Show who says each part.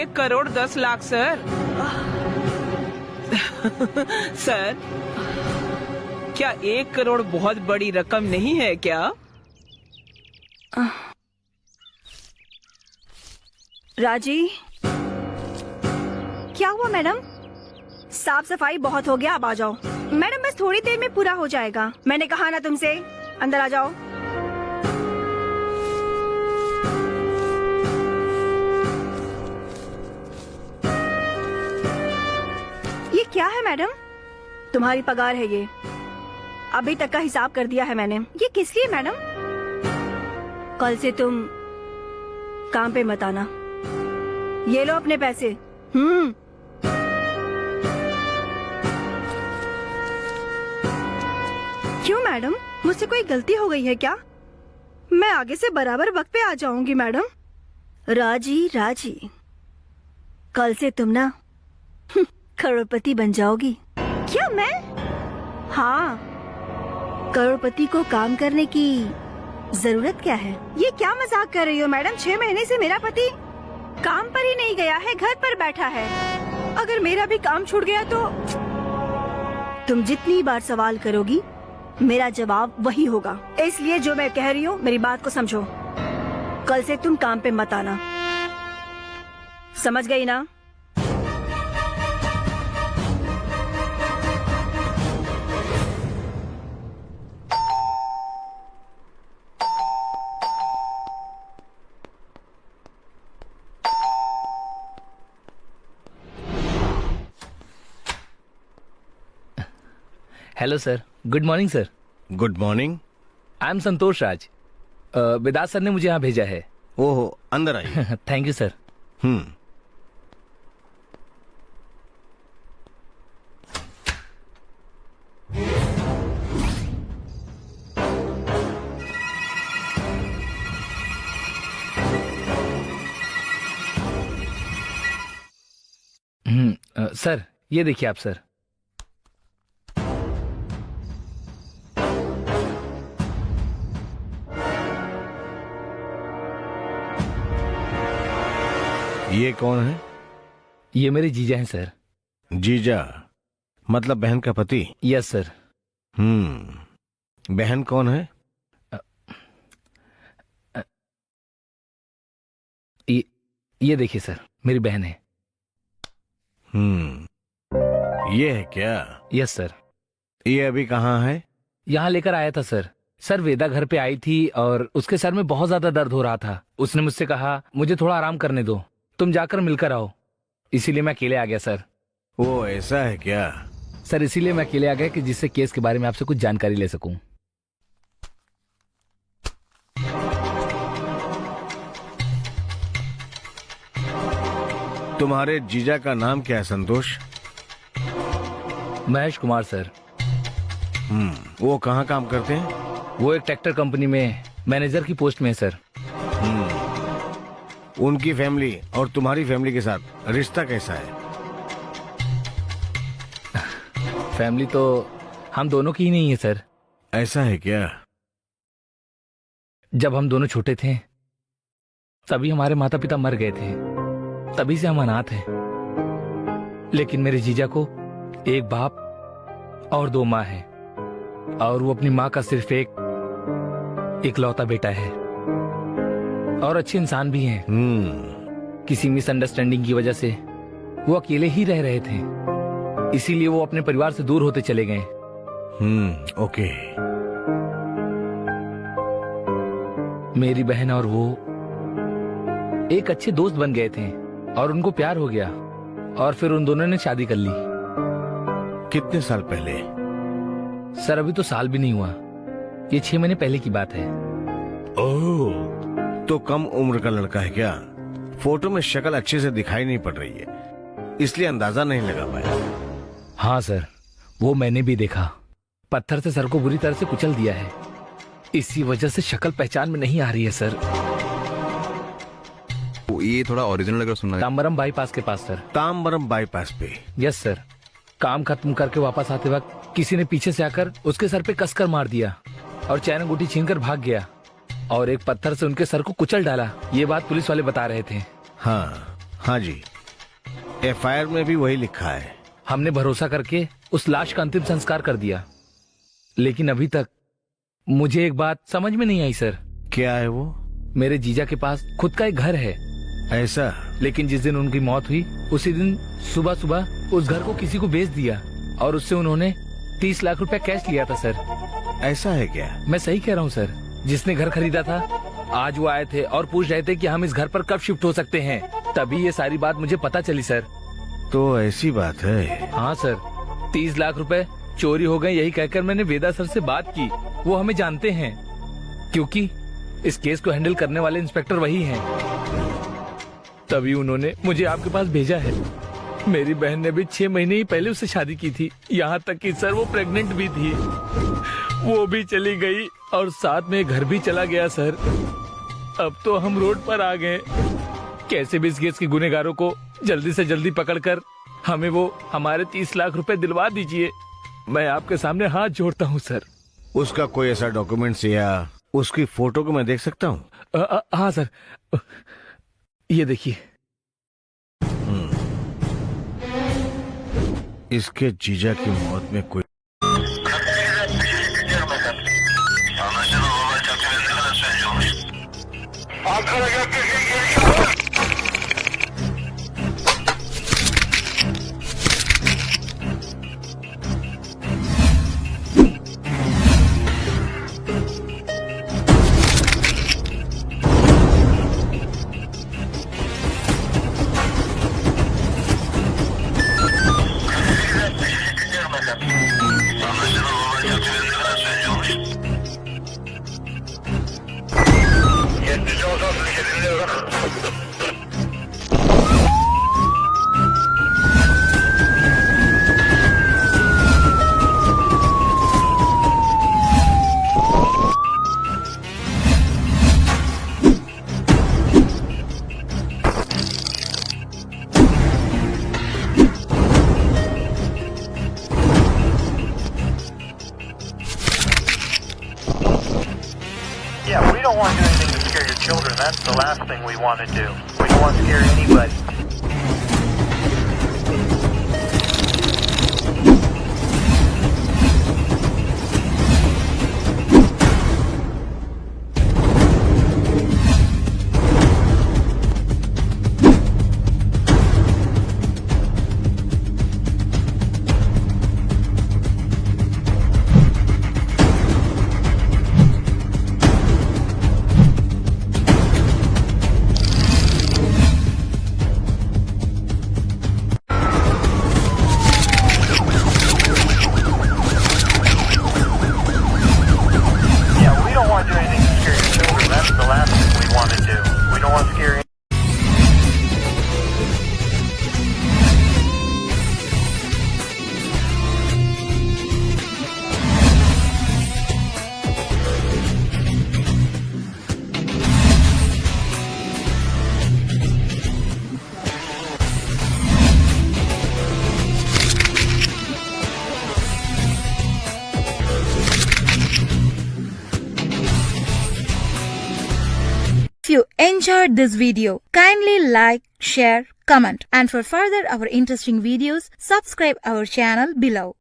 Speaker 1: 1,10,00,000 sir. Sir, क्या 1 करोड़ बहुत बड़ी रकम नहीं है क्या?
Speaker 2: राजी, क्या हुआ मैडम? साफ सफाई बहुत हो गया, अब आ जाओ। मैडम बस थोड़ी देर में पूरा हो जाएगा। मैंने कहा ना तुमसे, अंदर आ जाओ। ये क्या है मैडम? तुम्हारी पगार है ये। अभी तक का हिसाब कर दिया है मैंने। ये किस लिए मैडम? कल से तुम काम पे मत आना। ये लो अपने पैसे। क्यों मैडम, मुझसे कोई गलती हो गई है क्या? मैं आगे से बराबर वक्त पे आ जाऊंगी मैडम। राजी राजी, कल से तुम ना करोड़पति बन जाओगी। क्या मैं? हाँ, करोड़पति को काम करने की जरूरत क्या है? ये क्या मजाक कर रही हो मैडम? 6 महीने से मेरा पति काम पर ही नहीं गया है, घर पर बैठा है। अगर मेरा भी काम छूट गया तो तुम जितनी बार सवाल करोगी मेरा जवाब वही होगा। इसलिए जो मैं कह रही हूँ मेरी बात को समझो। कल से तुम काम पे मत आना, समझ गई ना?
Speaker 3: Hello sir, good morning sir.
Speaker 4: Good morning.
Speaker 3: I am Santosh Raj. विदात सर ने मुझे यहाँ भेजा है।
Speaker 4: ओहो, अंदर आइए।
Speaker 3: Thank you sir. सर ये देखिए आप सर।
Speaker 4: ये कौन है?
Speaker 3: ये मेरे जीजा हैं सर।
Speaker 4: जीजा मतलब बहन का पति?
Speaker 3: Yes sir.
Speaker 4: बहन कौन है?
Speaker 3: ये देखिए सर, मेरी बहन है।
Speaker 4: ये है क्या?
Speaker 3: Yes sir.
Speaker 4: ये अभी कहाँ है?
Speaker 3: यहाँ लेकर आया था सर। सर वेदा घर पे आई थी और उसके सर में बहुत ज्यादा दर्द हो रहा था। उसने मुझसे कहा मुझे थोड़ा आराम करने दो, तुम जाकर मिलकर आओ। इसीलिए मैं अकेले आ गया सर।
Speaker 4: वो ऐसा है क्या?
Speaker 3: सर इसीलिए मैं अकेले आ गया कि जिससे केस के बारे में आपसे कुछ जानकारी ले सकूं।
Speaker 4: तुम्हारे जीजा का नाम क्या है संतोष?
Speaker 3: महेश कुमार सर।
Speaker 4: वो कहाँ काम करते हैं?
Speaker 3: वो एक ट्रैक्टर कंपनी में मैनेजर की पोस्ट में है सर।
Speaker 4: उनकी फैमिली और तुम्हारी फैमिली के साथ रिश्ता कैसा है?
Speaker 3: फैमिली तो हम दोनों की ही नहीं है सर।
Speaker 4: ऐसा है क्या?
Speaker 3: जब हम दोनों छोटे थे तभी हमारे माता पिता मर गए थे, तभी से हम अनाथ हैं। लेकिन मेरे जीजा को एक बाप और 2 माँ है और वो अपनी माँ का सिर्फ एक इकलौता बेटा है और अच्छे इंसान भी हैं। किसी मिसअंडरस्टैंडिंग की वजह से वो अकेले ही रह रहे थे, इसीलिए वो अपने परिवार से दूर होते चले गए।
Speaker 4: ओके।
Speaker 3: मेरी बहन और वो एक अच्छे दोस्त बन गए थे और उनको प्यार हो गया और फिर उन दोनों ने शादी कर ली।
Speaker 4: कितने साल पहले?
Speaker 3: सर अभी तो साल भी नहीं हुआ, ये 6 महीने पहले की बात है।
Speaker 4: ओह, तो कम उम्र का लड़का है क्या? फोटो में शक्ल अच्छे से दिखाई नहीं पड़ रही है, इसलिए अंदाजा नहीं लगा पाया।
Speaker 3: हाँ सर, वो मैंने भी देखा। पत्थर से सर को बुरी तरह से कुचल दिया है, इसी वजह से शक्ल पहचान में नहीं आ रही है सर।
Speaker 5: ये थोड़ा ओरिजिनल लग रहा सुनना है।
Speaker 3: ताम्बरम बाईपास के पास सर।
Speaker 4: ताम्बरम बाईपास पे?
Speaker 3: Yes sir. काम खत्म करके वापस आते वक्त किसी ने पीछे से आकर उसके सर पे कसकर मार दिया और चैन अंगूठी छीनकर भाग गया और एक पत्थर से उनके सर को कुचल डाला। ये बात पुलिस वाले बता रहे थे।
Speaker 4: हाँ जी। एफआईआर में भी वही लिखा है।
Speaker 3: हमने भरोसा करके उस लाश का अंतिम संस्कार कर दिया, लेकिन अभी तक मुझे एक बात समझ में नहीं आई सर।
Speaker 4: क्या है वो?
Speaker 3: मेरे जीजा के पास खुद का एक घर है,
Speaker 4: ऐसा?
Speaker 3: लेकिन जिस दिन उनकी मौत हुई उसी दिन सुबह सुबह उस घर को किसी को बेच दिया और उससे उन्होंने 30 लाख रुपए कैश लिया था सर।
Speaker 4: ऐसा है क्या?
Speaker 3: मैं सही कह रहा हूँ सर। जिसने घर खरीदा था आज वो आए थे और पूछ रहे थे कि हम इस घर पर कब शिफ्ट हो सकते हैं। तभी ये सारी बात मुझे पता चली सर।
Speaker 4: तो ऐसी बात है?
Speaker 3: हाँ सर, 30 लाख रुपए चोरी हो गए यही कहकर मैंने वेदा सर से बात की। वो हमें जानते हैं क्योंकि इस केस को हैंडल करने वाले इंस्पेक्टर वही हैं। तभी उन्होंने मुझे आपके पास भेजा है। मेरी बहन ने भी 6 महीने ही पहले उससे शादी की थी, यहाँ तक कि सर वो प्रेग्नेंट भी थी। वो भी चली गई और साथ में घर भी चला गया सर। अब तो हम रोड पर आ गए। कैसे भी इस केस के गुनेगारों को जल्दी से जल्दी पकड़कर हमें वो हमारे 30 लाख रुपए दिलवा दीजिए। मैं आपके सामने हाथ जोड़ता हूँ सर।
Speaker 4: उसका कोई ऐसा डॉक्यूमेंट्स या उसकी फोटो को मैं देख सकता हूँ?
Speaker 3: हाँ सर, ये देखिए।
Speaker 4: इसके जीजा की मौत में कोई
Speaker 6: Yeah, we don't want to do anything to scare your children. That's the last thing we want to do. We don't want to scare anybody.
Speaker 7: If you enjoyed this video, kindly like, share, comment, and for further our interesting videos, subscribe our channel below.